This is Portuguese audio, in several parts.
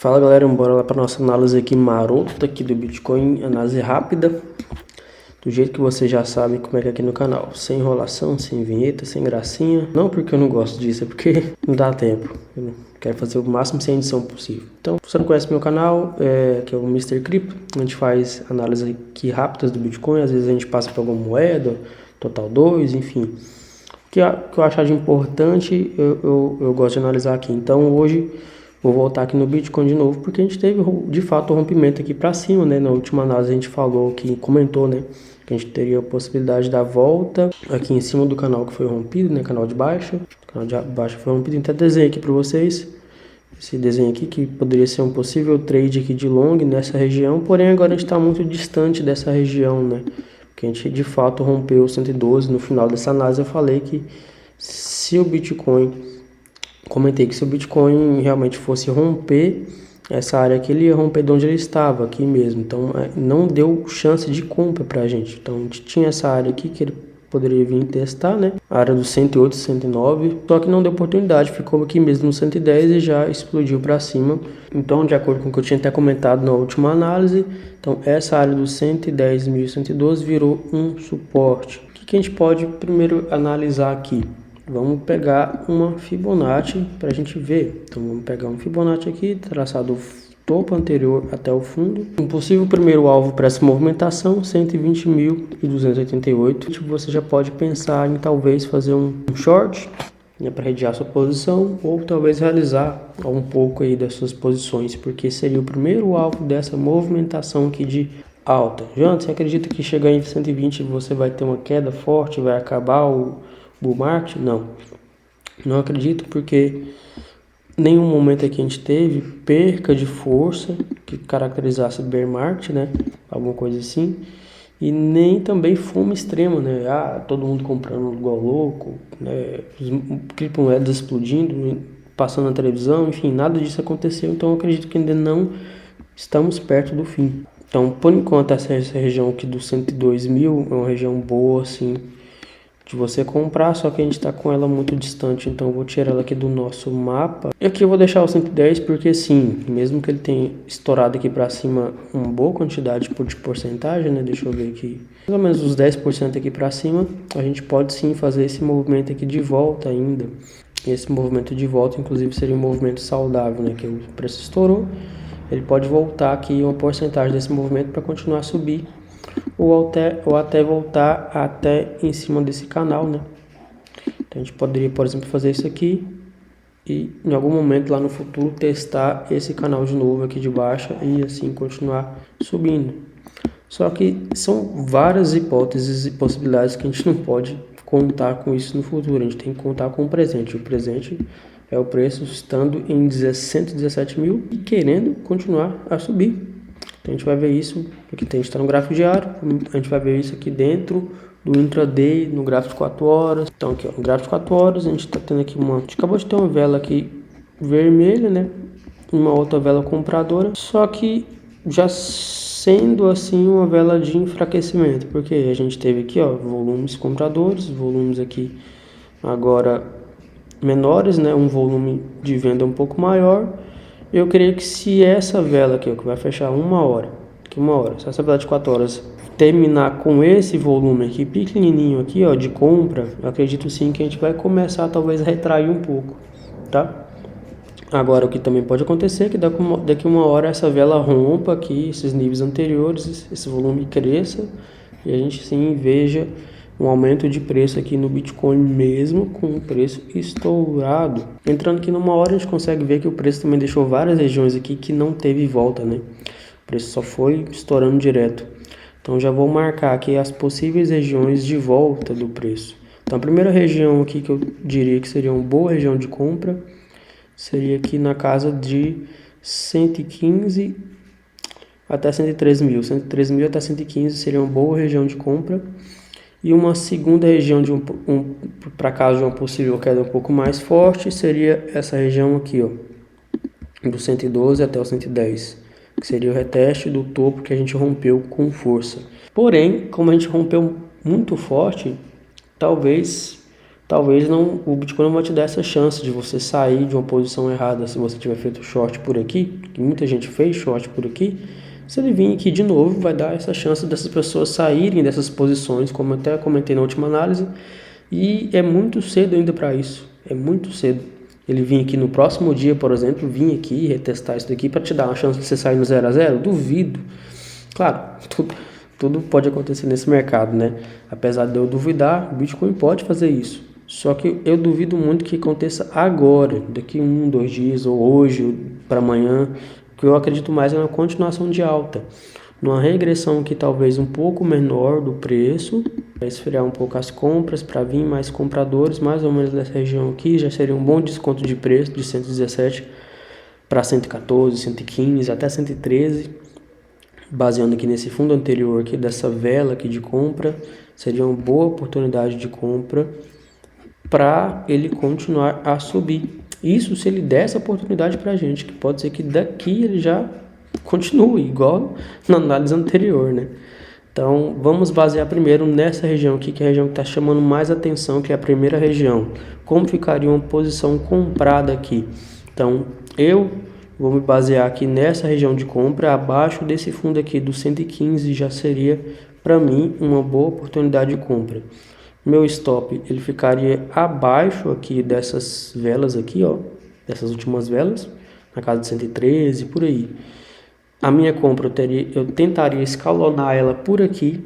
Fala galera, bora lá para nossa análise aqui marota aqui do Bitcoin, análise rápida, do jeito que você já sabe como é que é aqui no canal, sem enrolação, sem vinheta, sem gracinha, não porque eu não gosto disso, é porque não dá tempo, eu quero fazer o máximo sem edição possível. Então, se você não conhece meu canal, que é o Mr. Crypto, a gente faz análise aqui rápidas do Bitcoin, às vezes a gente passa por alguma moeda, Total 2, enfim, o que eu achar de importante, eu gosto de analisar aqui. Então hoje vou voltar aqui no Bitcoin de novo, porque a gente teve de fato o rompimento aqui para cima, né? Na última análise a gente falou, que comentou, né, que a gente teria a possibilidade da volta aqui em cima do canal que foi rompido, né? Canal de baixa. O canal de baixa foi rompido, então desenho aqui para vocês. Esse desenho aqui que poderia ser um possível trade aqui de long nessa região, porém agora a gente está muito distante dessa região, né? Porque a gente de fato rompeu o 112. No final dessa análise eu falei que se o Bitcoin, comentei que se o Bitcoin realmente fosse romper essa área aqui, ele ia romper de onde ele estava, aqui mesmo. Então não deu chance de compra pra gente. Então a gente tinha essa área aqui que ele poderia vir testar, né? A área do 108, 109, só que não deu oportunidade, ficou aqui mesmo no 110 e já explodiu para cima. Então, de acordo com o que eu tinha até comentado na última análise, então essa área do 110.112 virou um suporte. O que a gente pode primeiro analisar aqui? Vamos pegar uma Fibonacci para a gente ver. Então vamos pegar um Fibonacci aqui, traçar do topo anterior até o fundo. Um possível primeiro alvo para essa movimentação, 120.288. Você já pode pensar em talvez fazer um short, né, para rediar sua posição, ou talvez realizar um pouco aí das suas posições, porque seria o primeiro alvo dessa movimentação aqui de alta. Jonathan, você acredita que chegar em 120 você vai ter uma queda forte, vai acabar o bull market? Não acredito, porque nenhum momento aqui a gente teve perca de força que caracterizasse bear market, né? Alguma coisa assim. E nem também fome extrema, né? Todo mundo comprando igual louco, né? Os criptomoedas explodindo, passando na televisão, enfim, nada disso aconteceu. Então eu acredito que ainda não estamos perto do fim. Então, por enquanto, essa região aqui do 102 mil é uma região boa, assim, de você comprar, só que a gente está com ela muito distante, então eu vou tirar ela aqui do nosso mapa. E aqui eu vou deixar o 110, porque sim, mesmo que ele tenha estourado aqui para cima uma boa quantidade de porcentagem, né? Deixa eu ver aqui, mais ou menos os 10% aqui para cima, a gente pode sim fazer esse movimento aqui de volta ainda. Esse movimento de volta, inclusive, seria um movimento saudável, né? Que o preço estourou, ele pode voltar aqui uma porcentagem desse movimento para continuar a subir, ou até voltar até em cima desse canal, né? Então a gente poderia, por exemplo, fazer isso aqui e em algum momento lá no futuro testar esse canal de novo aqui de baixa e assim continuar subindo. Só que são várias hipóteses e possibilidades que a gente não pode contar com isso no futuro, a gente tem que contar com o presente. O presente é o preço estando em 117 mil e querendo continuar a subir. Então a gente vai ver isso, aqui a gente está no gráfico diário, a gente vai ver isso aqui dentro do intraday, no gráfico de 4 horas. Então aqui, ó, no gráfico de 4 horas, a gente está tendo aqui a gente acabou de ter uma vela aqui vermelha, né? Uma outra vela compradora, só que já sendo assim uma vela de enfraquecimento, porque a gente teve aqui, ó, volumes compradores, volumes aqui agora menores, né? Um volume de venda um pouco maior. Eu creio que se essa vela aqui, ó, que vai fechar uma hora, se essa vela de 4 horas terminar com esse volume aqui pequenininho aqui, ó, de compra, eu acredito sim que a gente vai começar talvez a retrair um pouco, tá? Agora o que também pode acontecer é que daqui uma hora essa vela rompa aqui esses níveis anteriores, esse volume cresça e a gente sim veja um aumento de preço aqui no Bitcoin mesmo com o preço estourado. Entrando aqui numa hora a gente consegue ver que o preço também deixou várias regiões aqui que não teve volta, né? O preço só foi estourando direto. Então já vou marcar aqui as possíveis regiões de volta do preço. Então a primeira região aqui que eu diria que seria uma boa região de compra seria aqui na casa de 115 até 113 mil. 113 mil até 115 seria uma boa região de compra. E uma segunda região para caso de uma possível queda um pouco mais forte, seria essa região aqui, ó, do 112 até o 110, que seria o reteste do topo que a gente rompeu com força. Porém, como a gente rompeu muito forte, talvez talvez não, o Bitcoin não vai te dar essa chance de você sair de uma posição errada se você tiver feito short por aqui, que muita gente fez short por aqui. Se ele vir aqui de novo, vai dar essa chance dessas pessoas saírem dessas posições, como eu até comentei na última análise, e é muito cedo ainda para isso, é muito cedo. Ele vir aqui no próximo dia, por exemplo, vir aqui retestar isso daqui para te dar uma chance de você sair no 0 a 0, duvido. Claro, tudo pode acontecer nesse mercado, né? Apesar de eu duvidar, o Bitcoin pode fazer isso. Só que eu duvido muito que aconteça agora, daqui 1, 2 dias, ou hoje, ou para amanhã, que eu acredito mais é uma continuação de alta. Numa regressão que talvez um pouco menor do preço, para esfriar um pouco as compras, para vir mais compradores, mais ou menos nessa região aqui, já seria um bom desconto de preço, de 117 para 114, 115, até 113, baseando aqui nesse fundo anterior aqui, dessa vela aqui de compra, seria uma boa oportunidade de compra para ele continuar a subir. Isso se ele der essa oportunidade para a gente, que pode ser que daqui ele já continue, igual na análise anterior, né? Então, vamos basear primeiro nessa região aqui, que é a região que está chamando mais atenção, que é a primeira região. Como ficaria uma posição comprada aqui? Então, eu vou me basear aqui nessa região de compra, abaixo desse fundo aqui do 115 já seria, para mim, uma boa oportunidade de compra. Meu stop, ele ficaria abaixo aqui dessas velas aqui, ó, dessas últimas velas, na casa de 113, por aí. A minha compra eu tentaria escalonar ela por aqui,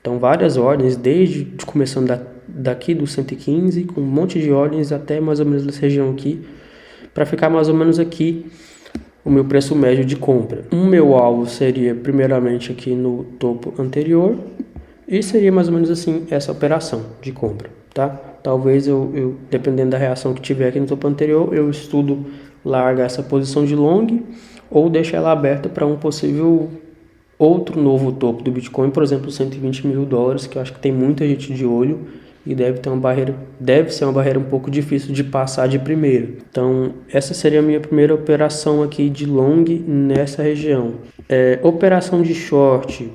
então várias ordens, desde começando daqui do 115, com um monte de ordens até mais ou menos nessa região aqui, para ficar mais ou menos aqui o meu preço médio de compra. O meu alvo seria primeiramente aqui no topo anterior, e seria mais ou menos assim essa operação de compra, tá? Talvez eu dependendo da reação que tiver aqui no topo anterior, eu estudo largar essa posição de long ou deixar ela aberta para um possível outro novo topo do Bitcoin, por exemplo, 120 mil dólares, que eu acho que tem muita gente de olho e deve ser uma barreira um pouco difícil de passar de primeira. Então, essa seria a minha primeira operação aqui de long nessa região. Operação de short.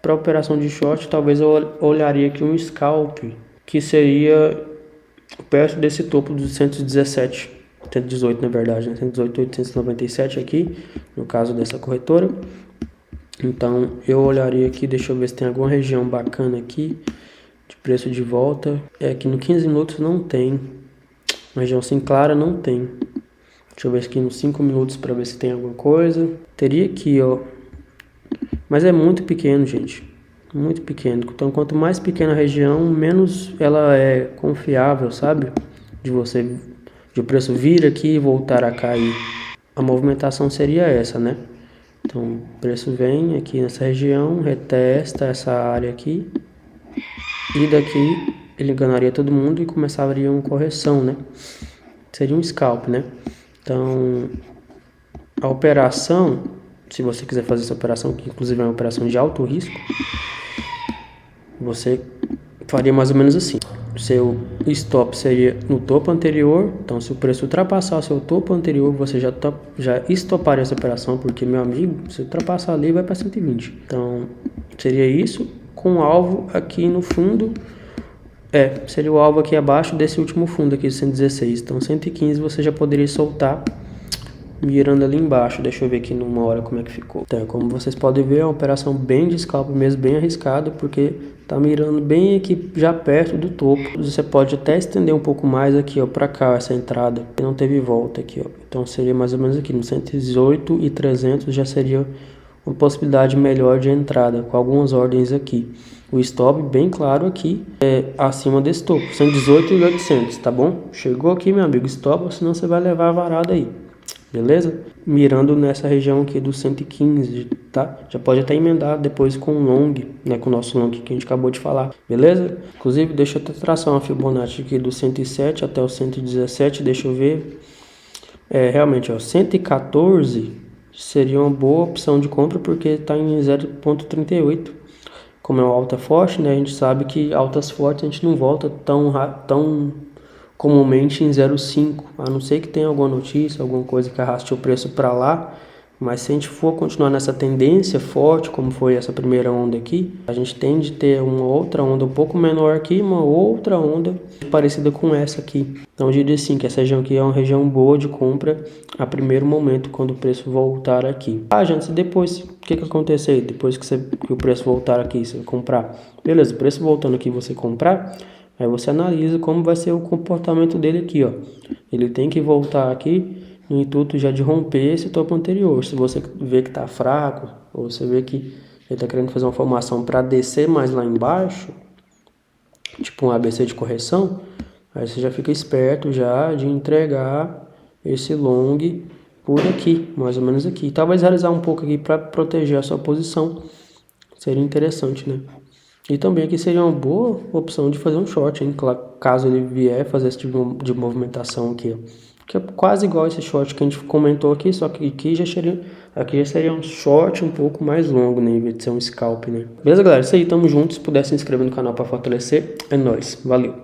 Para operação de short, talvez eu olharia aqui um scalp, que seria perto desse topo dos 117, 118 na verdade, né? 118.897 aqui, no caso dessa corretora. Então eu olharia aqui, deixa eu ver se tem alguma região bacana aqui, de preço de volta. Aqui no 15 minutos não tem, uma região assim clara não tem. Deixa eu ver aqui nos 5 minutos para ver se tem alguma coisa. Teria aqui, ó. Mas é muito pequeno, gente, muito pequeno. Então, quanto mais pequena a região, menos ela é confiável, sabe? De o preço vir aqui e voltar a cair. A movimentação seria essa, né? Então, o preço vem aqui nessa região, retesta essa área aqui, e daqui ele enganaria todo mundo e começaria uma correção, né? Seria um scalp, né? Então, a operação, se você quiser fazer essa operação, que inclusive é uma operação de alto risco, você faria mais ou menos assim. O seu stop seria no topo anterior, então se o preço ultrapassar o seu topo anterior, você já estoparia essa operação, porque, meu amigo, se ultrapassar ali, vai para 120. Então, seria isso, com alvo aqui no fundo, seria o alvo aqui abaixo desse último fundo aqui, 116. Então, 115 você já poderia soltar, mirando ali embaixo. Deixa eu ver aqui numa hora como é que ficou. Então, como vocês podem ver, é uma operação bem de scalp mesmo, bem arriscada, porque tá mirando bem aqui já perto do topo. Você pode até estender um pouco mais aqui, ó, para cá, essa entrada, que não teve volta aqui, ó. Então seria mais ou menos aqui no 118 e 300 já seria uma possibilidade melhor de entrada, com algumas ordens aqui. O stop bem claro aqui, acima desse topo, 118 e 800, tá bom? Chegou aqui, meu amigo, stop, senão você vai levar a varada aí. Beleza? Mirando nessa região aqui do 115, tá? Já pode até emendar depois com o long, né? Com o nosso long que a gente acabou de falar, beleza? Inclusive, deixa eu até traçar uma Fibonacci aqui do 107 até o 117, deixa eu ver. Realmente, ó, 114 seria uma boa opção de compra, porque está em 0,38. Como é uma alta forte, né? A gente sabe que altas fortes a gente não volta tão comumente em 0,5, a não ser que tenha alguma notícia, alguma coisa que arraste o preço para lá, Mas se a gente for continuar nessa tendência forte, como foi essa primeira onda aqui, a gente tende a ter uma outra onda um pouco menor aqui, uma outra onda parecida com essa aqui. Então eu diria assim que essa região aqui é uma região boa de compra a primeiro momento, quando o preço voltar aqui. Gente, depois, o que acontecer? Depois que o preço voltar aqui, você comprar. Beleza, o preço voltando aqui, você comprar, aí você analisa como vai ser o comportamento dele aqui, ó. Ele tem que voltar aqui no intuito já de romper esse topo anterior. Se você vê que está fraco, ou você vê que ele está querendo fazer uma formação para descer mais lá embaixo, tipo um ABC de correção, aí você já fica esperto já de entregar esse long por aqui, mais ou menos aqui. Talvez realizar um pouco aqui para proteger a sua posição, seria interessante, né? E também aqui seria uma boa opção de fazer um short, hein? Caso ele vier fazer esse tipo de movimentação aqui, ó. Que é quase igual esse short que a gente comentou aqui, só que aqui já seria um short um pouco mais longo, né? Em vez de ser um scalp, né? Beleza, galera? Isso aí, tamo junto. Se puder se inscrever no canal para fortalecer, é nóis. Valeu!